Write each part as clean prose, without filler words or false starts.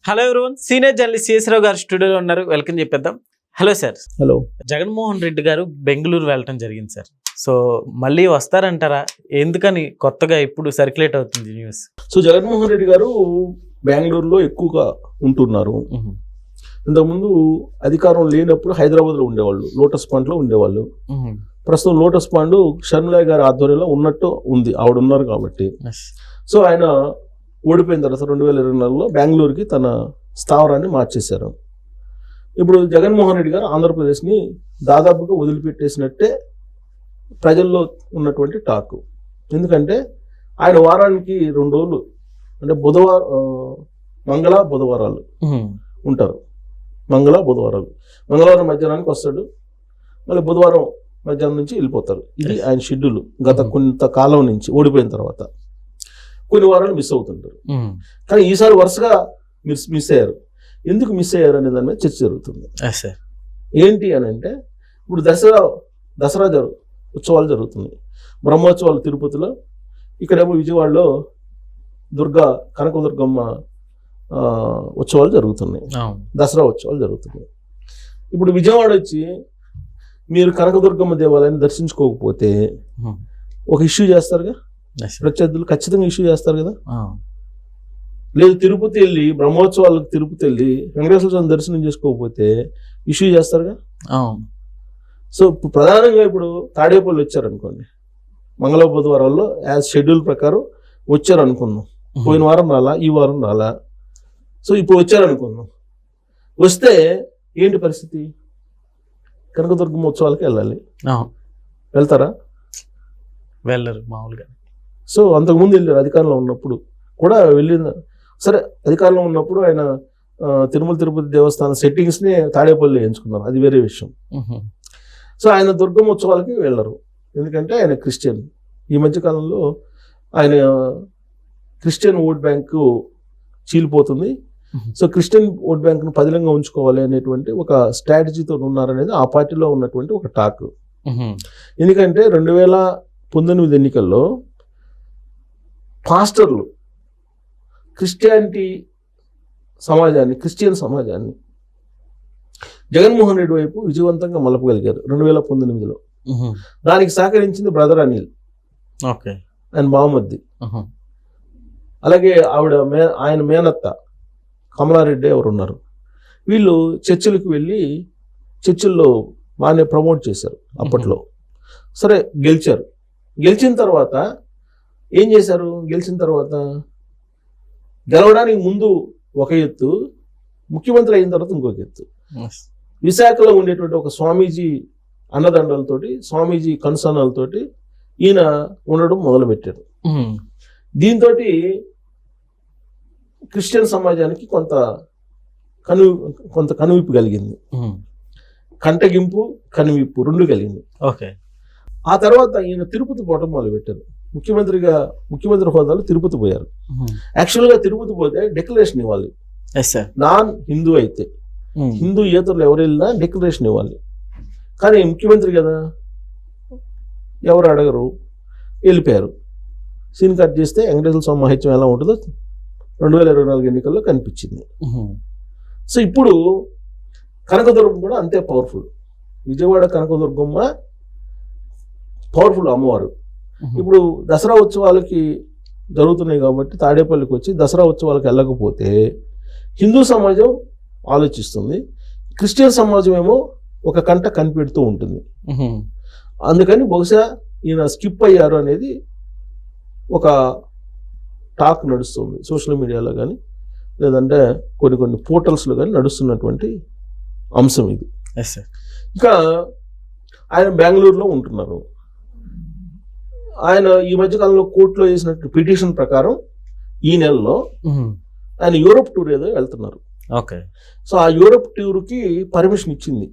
Hello everyone, senior journalist CS Rao గారు స్టూడియోలో ఉన్నారు. వెల్కమ్ చెప్పేద్దాం. Hello sir. Hello. Jaganmohan Reddy గారు బెంగళూరు వెళ్ళటం జరిగింది సార్. సో మళ్ళీ వస్తారంటారా? ఎందుకని కొత్తగా ఇప్పుడు సర్క్యులేట్ అవుతుంది న్యూస్? సో జగన్మోహన్ రెడ్డి గారు బెంగళూరులో ఎక్కువగా ఉంటున్నారు. ఇంతకుముందు అధికారం లేనప్పుడు హైదరాబాద్లో ఉండేవాళ్ళు, లోటస్ పాండ్లో ఉండేవాళ్ళు. ప్రస్తుతం లోటస్ పాండ్ షర్మిల గారి ఆధ్వర్యంలో ఉన్నట్టు ఉంది, ఆవిడ ఉన్నారు కాబట్టి. సో ఆయన ఓడిపోయిన తర్వాత 2024లో బెంగళూరుకి తన స్థావరాన్ని మార్చేశారు. ఇప్పుడు జగన్మోహన్ రెడ్డి గారు ఆంధ్రప్రదేశ్ని దాదాపుగా వదిలిపెట్టేసినట్టే ప్రజల్లో ఉన్నటువంటి టాక్. ఎందుకంటే ఆయన వారానికి 2 రోజులు అంటే మంగళ బుధవారాలు ఉంటారు. బుధవారాలు, మంగళవారం మధ్యాహ్నానికి వస్తాడు, మళ్ళీ బుధవారం మధ్యాహ్నం నుంచి వెళ్ళిపోతారు. ఇది ఆయన షెడ్యూల్ గత కొంతకాలం నుంచి. ఓడిపోయిన తర్వాత కొన్ని వారాలు మిస్ అవుతుంటారు. కానీ ఈసారి వరుసగా మిస్ అయ్యారు. ఎందుకు మిస్ అయ్యారు అనే దాని మీద చర్చ జరుగుతుంది. ఏంటి అని అంటే, ఇప్పుడు దసరా ఉత్సవాలు జరుగుతున్నాయి, బ్రహ్మోత్సవాలు తిరుపతిలో, ఇక్కడేమో విజయవాడలో కనకదుర్గమ్మ ఉత్సవాలు జరుగుతున్నాయి, దసరా ఉత్సవాలు జరుగుతున్నాయి. ఇప్పుడు విజయవాడ వచ్చి మీరు కనకదుర్గమ్మ దేవాలయాన్ని దర్శించుకోకపోతే ఒక ఇష్యూ చేస్తారుగా, ప్రత్యర్థులు ఖచ్చితంగా ఇష్యూ చేస్తారు కదా. లేదు తిరుపతి వెళ్ళి బ్రహ్మోత్సవాలకు తిరుపతి వెళ్ళి వెంకటేశ్వర స్వామి దర్శనం చేసుకోకపోతే ఇష్యూ చేస్తారుగా. సో ప్రధానంగా ఇప్పుడు తాడేపల్లి వచ్చారనుకోండి, మంగళ బుధవారాల్లో యాజ్ షెడ్యూల్ ప్రకారం వచ్చారు అనుకున్నాం. పోయిన వారం రాలా, ఈ వారం రాలా. సో ఇప్పుడు వచ్చారనుకున్నాం. వస్తే ఏంటి పరిస్థితి? కనకదుర్గమ్మ ఉత్సవాలకి వెళ్ళాలి. వెళ్తారా? వెళ్ళరు మామూలుగా. సో అంతకుముందు వెళ్ళారు, అధికారంలో ఉన్నప్పుడు కూడా వెళ్ళింది. సరే, అధికారంలో ఉన్నప్పుడు ఆయన తిరుమల తిరుపతి దేవస్థానం సెట్టింగ్స్ని తాడేపల్లి ఎంచుకున్నారు, అది వేరే విషయం. సో ఆయన దుర్గమ్మ ఉత్సవాలకి వెళ్ళరు, ఎందుకంటే ఆయన క్రిస్టియన్. ఈ మధ్యకాలంలో ఆయన క్రిస్టియన్ ఓట్ బ్యాంకు చీలిపోతుంది. సో క్రిస్టియన్ ఓట్ బ్యాంక్ను పదిలంగా ఉంచుకోవాలి అనేటువంటి ఒక స్ట్రాటజీతో ఉన్నారనేది ఆ పార్టీలో ఉన్నటువంటి ఒక టాక్. ఎందుకంటే 2019 ఎన్నికల్లో పాస్టర్లు క్రిస్టియన్ సమాజాన్ని జగన్మోహన్ రెడ్డి వైపు విజయవంతంగా మలపగలిగారు 2019లో. దానికి సహకరించింది బ్రదర్ అనిల్, ఆయన బావమర్ది. అలాగే ఆయన మేనత్త కమలారెడ్డి ఎవరు ఉన్నారు. వీళ్ళు చర్చిలకు వెళ్ళి చర్చిల్లో బాగానే ప్రమోట్ చేశారు అప్పట్లో. సరే, గెలిచారు. గెలిచిన తర్వాత ఏం చేశారు? గెలిచిన తర్వాత గెలవడానికి ముందు ఒక ఎత్తు, ముఖ్యమంత్రి అయిన తర్వాత ఇంకొక ఎత్తు. విశాఖలో ఉండేటువంటి ఒక స్వామీజీ అన్నదండలతోటి, స్వామీజీ కన్సర్నాలతోటి ఈయన ఉండడం మొదలుపెట్టారు. దీంతో క్రిస్టియన్ సమాజానికి కొంత కనువిప్పు కలిగింది. కంటగింపు, కనువిప్పు రెండు కలిగింది. ఆ తర్వాత ఈయన తిరుపతి పోవటం మొదలుపెట్టారు. ముఖ్యమంత్రి హోదాలో తిరుపతి పోయారు. యాక్చువల్గా తిరుపతి పోతే డిక్లరేషన్ ఇవ్వాలి. నాన్ హిందూ అయితే, హిందూ ఏతరులు ఎవరు వెళ్ళినా డిక్లరేషన్ ఇవ్వాలి. కానీ ముఖ్యమంత్రి కదా, ఎవరు అడగరు, వెళ్ళిపోయారు. సీన్ కట్ చేస్తే వెంకటేశ్వర స్వామి మహత్యం ఎలా ఉంటుందో 2024 ఎన్నికల్లో కనిపించింది. సో ఇప్పుడు కనకదుర్గం కూడా అంతే పవర్ఫుల్. విజయవాడ కనకదుర్గమ్మ పవర్ఫుల్ అమ్మవారు. ఇప్పుడు దసరా ఉత్సవాలకి జరుగుతున్నాయి కాబట్టి తాడేపల్లికి వచ్చి దసరా ఉత్సవాలకు వెళ్ళకపోతే హిందూ సమాజం ఆలోచిస్తుంది, క్రిస్టియన్ సమాజం ఏమో ఒక కంట కనిపెడుతూ ఉంటుంది. అందుకని బహుశా ఈయన స్కిప్ అయ్యారు అనేది ఒక టాక్ నడుస్తుంది సోషల్ మీడియాలో కానీ, లేదంటే కొన్ని పోర్టల్స్లో కానీ నడుస్తున్నటువంటి అంశం ఇది. ఇంకా ఆయన బెంగళూరులో ఉంటున్నారు. ఆయన ఈ మధ్యకాలంలో కోర్టులో చేసినట్టు పిటిషన్ ప్రకారం ఈ నెలలో ఆయన యూరోప్ టూర్ ఏదో వెళ్తున్నారు. సో ఆ యూరోప్ టూర్కి పర్మిషన్ ఇచ్చింది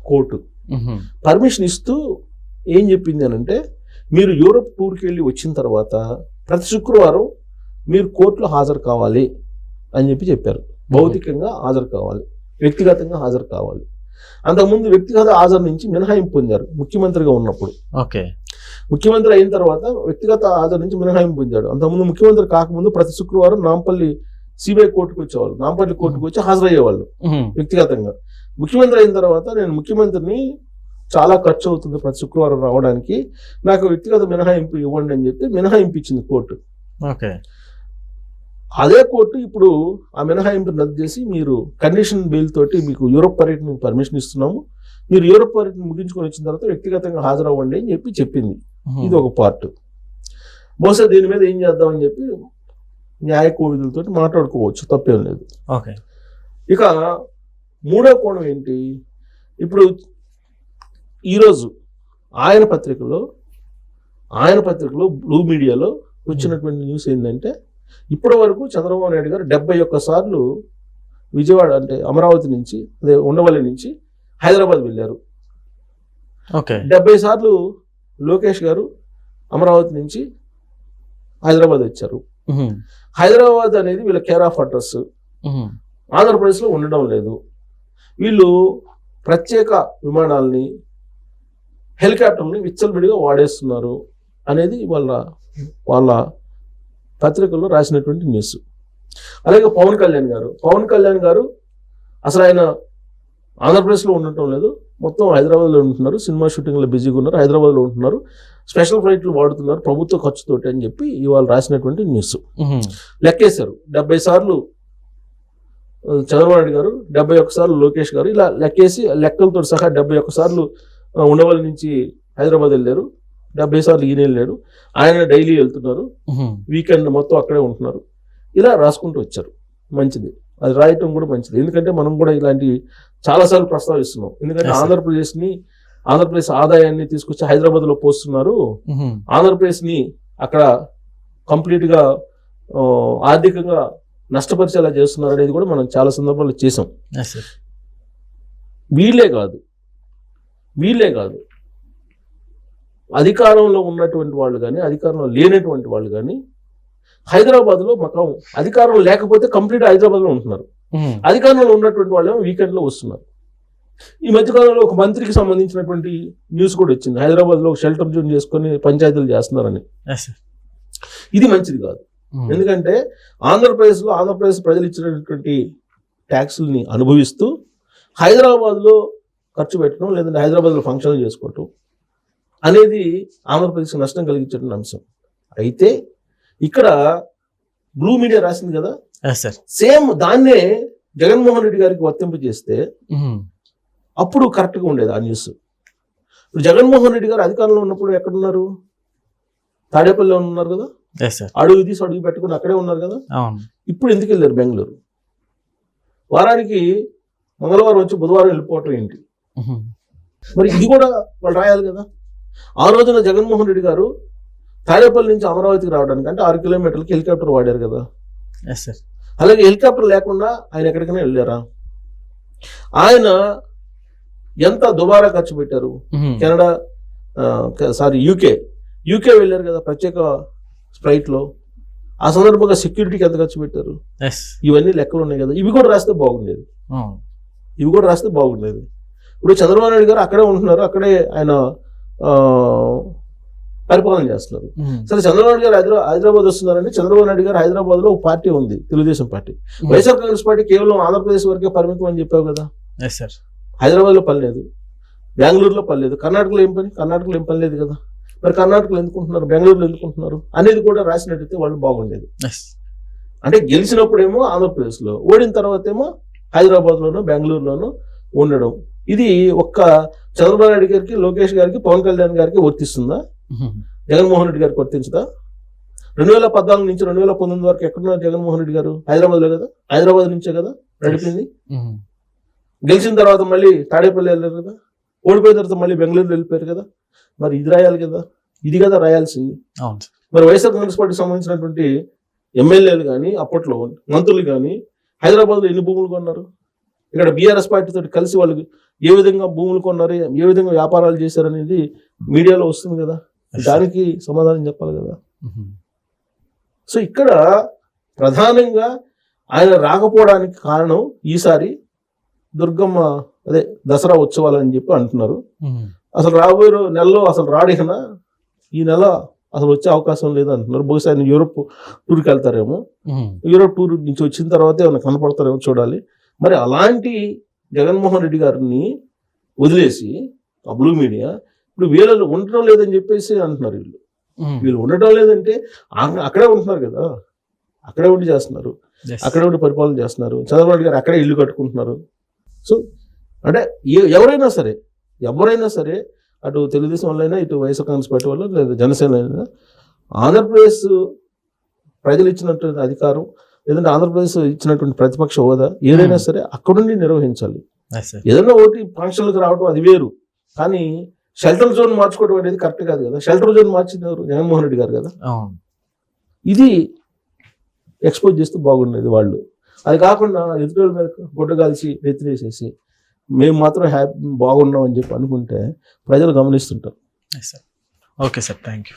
కోర్టు. పర్మిషన్ ఇస్తూ ఏం చెప్పింది అని అంటే, మీరు యూరోప్ టూర్కి వెళ్ళి వచ్చిన తర్వాత ప్రతి శుక్రవారం మీరు కోర్టులో హాజరు కావాలి అని చెప్పారు. భౌతికంగా హాజరు కావాలి, వ్యక్తిగతంగా హాజరు కావాలి. అంతకుముందు వ్యక్తిగత హాజరు నుంచి మినహాయింపు పొందారు ముఖ్యమంత్రిగా ఉన్నప్పుడు. ముఖ్యమంత్రి అయిన తర్వాత వ్యక్తిగత హాజరు నుంచి మినహాయింపు పొందాడు. అంతకుముందు ముఖ్యమంత్రి కాకముందు ప్రతి శుక్రవారం నాంపల్లి సిబిఐ కోర్టుకు వచ్చేవాళ్ళు, నాంపల్లి కోర్టుకు వచ్చి హాజరయ్యేవాళ్ళు వ్యక్తిగతంగా. ముఖ్యమంత్రి అయిన తర్వాత నేను ముఖ్యమంత్రిని చాలా ఖర్చు అవుతుంది ప్రతి శుక్రవారం రావడానికి, నాకు వ్యక్తిగత మినహాయింపు ఇవ్వండి అని చెప్పి మినహాయింపు ఇచ్చింది కోర్టు. ఓకే. అదే కోర్టు ఇప్పుడు ఆ మినహాయింపు రద్దు చేసి మీరు కండిషన్ బెయిల్ తోటి మీకు యూరోప్ పర్యటనకు పర్మిషన్ ఇస్తున్నాము, మీరు యూరోప్ పర్యటన ముగించుకొని వచ్చిన తర్వాత వ్యక్తిగతంగా హాజరవ్వండి అని చెప్పి చెప్పింది. ఇది ఒక పార్ట్. బహుశా దీని మీద ఏం చేద్దామని చెప్పి న్యాయ కోవిదులతో మాట్లాడుకోవచ్చు, తప్పేం లేదు. ఓకే. ఇక మూడో కోణం ఏంటి, ఇప్పుడు ఈరోజు ఆయన పత్రికలో బ్లూ మీడియాలో వచ్చినటువంటి న్యూస్ ఏంటంటే, ఇప్పటి వరకు చంద్రబాబు నాయుడు గారు 71 సార్లు విజయవాడ అంటే అమరావతి నుంచి, అదే ఉండవల్లి నుంచి హైదరాబాద్ వెళ్ళారు. ఓకే. 70 సార్లు లోకేష్ గారు అమరావతి నుంచి హైదరాబాద్ వచ్చారు. హైదరాబాద్ అనేది వీళ్ళ కేర్ ఆఫ్ అడ్రస్, ఆంధ్రప్రదేశ్లో ఉండడం లేదు. వీళ్ళు ప్రత్యేక విమానాలని, హెలికాప్టర్ని విచ్చలవిడిగా వాడేస్తున్నారు అనేది వాళ్ళ పత్రికల్లో రాసినటువంటి న్యూస్. అలాగే పవన్ కళ్యాణ్ గారు అసలు ఆయన ఆంధ్రప్రదేశ్లో ఉండటం లేదు, మొత్తం హైదరాబాద్లో ఉంటున్నారు, సినిమా షూటింగ్లో బిజీగా ఉన్నారు, హైదరాబాద్లో ఉంటున్నారు, స్పెషల్ ఫ్లైట్లు వాడుతున్నారు ప్రభుత్వ ఖర్చుతోటి అని చెప్పి ఇవాళ రాసినటువంటి న్యూస్. లెక్కేశారు 70 సార్లు చంద్రబాబు నాయుడు గారు, 71 సార్లు లోకేష్ గారు, ఇలా లెక్కేసి లెక్కలతో సహా 71 సార్లు ఉండవల్లి నుంచి హైదరాబాద్ వెళ్ళారు, 70 సార్లు ఈయన వెళ్ళాడు, ఆయన డైలీ వెళ్తున్నారు, వీకెండ్ మొత్తం అక్కడే ఉంటున్నారు, ఇలా రాసుకుంటూ వచ్చారు. మంచిది, అది రాయటం కూడా మంచిది. ఎందుకంటే మనం కూడా ఇలాంటివి చాలాసార్లు ప్రస్తావిస్తున్నాం. ఎందుకంటే ఆంధ్రప్రదేశ్ ఆదాయాన్ని తీసుకొచ్చి హైదరాబాద్లో పోస్తున్నారు, ఆంధ్రప్రదేశ్ని అక్కడ కంప్లీట్గా ఆర్థికంగా నష్టపరిచేలా చేస్తున్నారు అనేది కూడా మనం చాలా సందర్భాల్లో చేసాం. వీళ్ళే కాదు అధికారంలో ఉన్నటువంటి వాళ్ళు కానీ, అధికారంలో లేనటువంటి వాళ్ళు కానీ హైదరాబాద్లో మకం, అధికారం లేకపోతే కంప్లీట్ హైదరాబాద్లో ఉంటున్నారు, అధికారంలో ఉన్నటువంటి వాళ్ళు వీకెండ్లో వస్తున్నారు. ఈ మధ్యకాలంలో ఒక మంత్రికి సంబంధించినటువంటి న్యూస్ కూడా వచ్చింది, హైదరాబాద్లో షెల్టర్ జోన్ చేసుకొని పంచాయతీలు చేస్తున్నారని. ఇది మంచిది కాదు. ఎందుకంటే ఆంధ్రప్రదేశ్ ప్రజలు ఇచ్చినటువంటి ట్యాక్సుల్ని అనుభవిస్తూ హైదరాబాద్లో ఖర్చు పెట్టడం, లేదంటే హైదరాబాద్లో ఫంక్షన్లు చేసుకోవటం అనేది ఆంధ్రప్రదేశ్కి నష్టం కలిగించేటువంటి అంశం. అయితే ఇక్కడ బ్లూ మీడియా రాసింది కదా, సేమ్ దాన్నే జగన్మోహన్ రెడ్డి గారికి వర్తింపజేస్తే అప్పుడు కరెక్ట్గా ఉండేది ఆ న్యూస్. ఇప్పుడు జగన్మోహన్ రెడ్డి గారు అధికారంలో ఉన్నప్పుడు ఎక్కడున్నారు, తాడేపల్లిలో ఉన్నారు కదా, అడుగు తీసి అడుగు పెట్టుకుని అక్కడే ఉన్నారు కదా. ఇప్పుడు ఎందుకు వెళ్ళారు బెంగళూరు? వారానికి మంగళవారం వచ్చి బుధవారం వెళ్ళిపోవటం ఏంటి? మరి ఇది కూడా వాళ్ళు రాయాలి కదా. ఆ రోజున జగన్మోహన్ రెడ్డి గారు తాడేపల్లి నుంచి అమరావతికి రావడానికి అంటే 6 కిలోమీటర్లకి హెలికాప్టర్ వాడారు కదా. అలాగే హెలికాప్టర్ లేకుండా ఆయన ఎక్కడికైనా వెళ్ళారా? ఆయన ఎంత దుబారా ఖర్చు పెట్టారు. యూకే వెళ్ళారు కదా ప్రత్యేక ఫ్లైట్లో. ఆ సందర్భంగా సెక్యూరిటీకి ఎంత ఖర్చు పెట్టారు. ఇవన్నీ లెక్కలు ఉన్నాయి కదా. ఇవి కూడా రాస్తే బాగుండేది. ఇప్పుడు చంద్రబాబు నాయుడు గారు అక్కడే ఉంటున్నారు, అక్కడే ఆయన పరిపాలన చేస్తున్నారు. సరే, చంద్రబాబు నాయుడు గారు హైదరాబాద్ వస్తున్నారంటే చంద్రబాబు నాయుడు గారు హైదరాబాద్ లో ఒక పార్టీ ఉంది, తెలుగుదేశం పార్టీ. వైఎస్ఆర్ కాంగ్రెస్ పార్టీ కేవలం ఆంధ్రప్రదేశ్ వరకే పరిమితం అని చెప్పావు కదా. హైదరాబాద్ లో పని లేదు, బెంగళూరులో పని లేదు, కర్ణాటకలో ఏం పని లేదు కదా. మరి కర్ణాటకలో ఎందుకుంటున్నారు, బెంగళూరులో ఎందుకుంటున్నారు అనేది కూడా రాసినట్టయితే వాళ్ళు బాగుండేది. అంటే గెలిచినప్పుడేమో ఆంధ్రప్రదేశ్లో, ఓడిన తర్వాత ఏమో హైదరాబాద్లోనో బెంగళూరులోనో ఉండడం. ఇది ఒక్క చంద్రబాబు నాయుడు గారికి, లోకేష్ గారికి, పవన్ కళ్యాణ్ గారికి వర్తిస్తుందా? జగన్మోహన్ రెడ్డి గారికి వర్తించదా? 2014 నుంచి 2019 వరకు ఎక్కడున్నారు జగన్మోహన్ రెడ్డి గారు? హైదరాబాద్లో కదా. హైదరాబాద్ నుంచే కదా నడిపింది. గెలిచిన తర్వాత మళ్ళీ తాడేపల్లి వెళ్ళారు కదా, ఓడిపోయిన తర్వాత మళ్ళీ బెంగళూరు వెళ్ళిపోయారు కదా. మరి ఇది రాయాలి కదా, ఇది కదా రాయాల్సింది. మరి వైఎస్ఆర్ కాంగ్రెస్ పార్టీకి సంబంధించినటువంటి ఎమ్మెల్యేలు కానీ, అప్పట్లో మంత్రులు కానీ హైదరాబాద్లో ఎన్ని భూములు కొన్నారు? ఇక్కడ బీఆర్ఎస్ పార్టీతో కలిసి వాళ్ళు ఏ విధంగా భూములు కొన్నారు, ఏ విధంగా వ్యాపారాలు చేశారనేది మీడియాలో వస్తుంది కదా. దానికి సమాధానం చెప్పాలి కదా. సో ఇక్కడ ప్రధానంగా ఆయన రాకపోవడానికి కారణం ఈసారి దుర్గమ్మ దసరా ఉత్సవాలని చెప్పి అంటున్నారు. అసలు రాబోయే నెలలో అసలు రాడికనా, ఈ నెల అసలు వచ్చే అవకాశం లేదు అంటున్నారు. బహుశా ఆయన యూరోప్ టూర్కి వెళ్తారేమో, యూరోప్ టూర్ నుంచి వచ్చిన తర్వాతే ఏమైనా కనపడతారేమో చూడాలి. మరి అలాంటి జగన్మోహన్ రెడ్డి గారిని వదిలేసి ఆ బ్లూ మీడియా ఇప్పుడు వీళ్ళు ఉండటం లేదని చెప్పేసి అంటున్నారు. వీళ్ళు ఉండటం లేదంటే అక్కడే ఉంటున్నారు కదా, అక్కడే ఉండి చేస్తున్నారు, అక్కడే ఉండి పరిపాలన చేస్తున్నారు. చంద్రబాబు గారు అక్కడే ఇల్లు కట్టుకుంటున్నారు. సో అంటే ఎవరైనా సరే అటు తెలుగుదేశం వాళ్ళైనా, ఇటు వైఎస్ఆర్ కాంగ్రెస్ పార్టీ వాళ్ళు, లేదా జనసేన అయినా, ఆంధ్రప్రదేశ్ ప్రజలు ఇచ్చినటువంటి అధికారం లేదంటే ఆంధ్రప్రదేశ్ ఇచ్చినటువంటి ప్రతిపక్ష హోదా ఏదైనా సరే అక్కడుండి నిర్వహించాలి. ఏదైనా ఒకటి ఫంక్షన్లకు రావడం అది వేరు, కానీ షెల్టర్ జోన్ మార్చుకోవడం అనేది కరెక్ట్ కాదు కదా. షెల్టర్ జోన్ మార్చింది ఎవరు? జగన్మోహన్ రెడ్డి గారు కదా. ఇది ఎక్స్పోజ్ చేస్తే బాగుండేది వాళ్ళు. అది కాకుండా ఎదుటి మీద గుడ్డ కాల్చి నెత్తినేసేసి మేము మాత్రం బాగున్నాం అని చెప్పి అనుకుంటే ప్రజలు గమనిస్తుంటారు. Okay sir, thank you.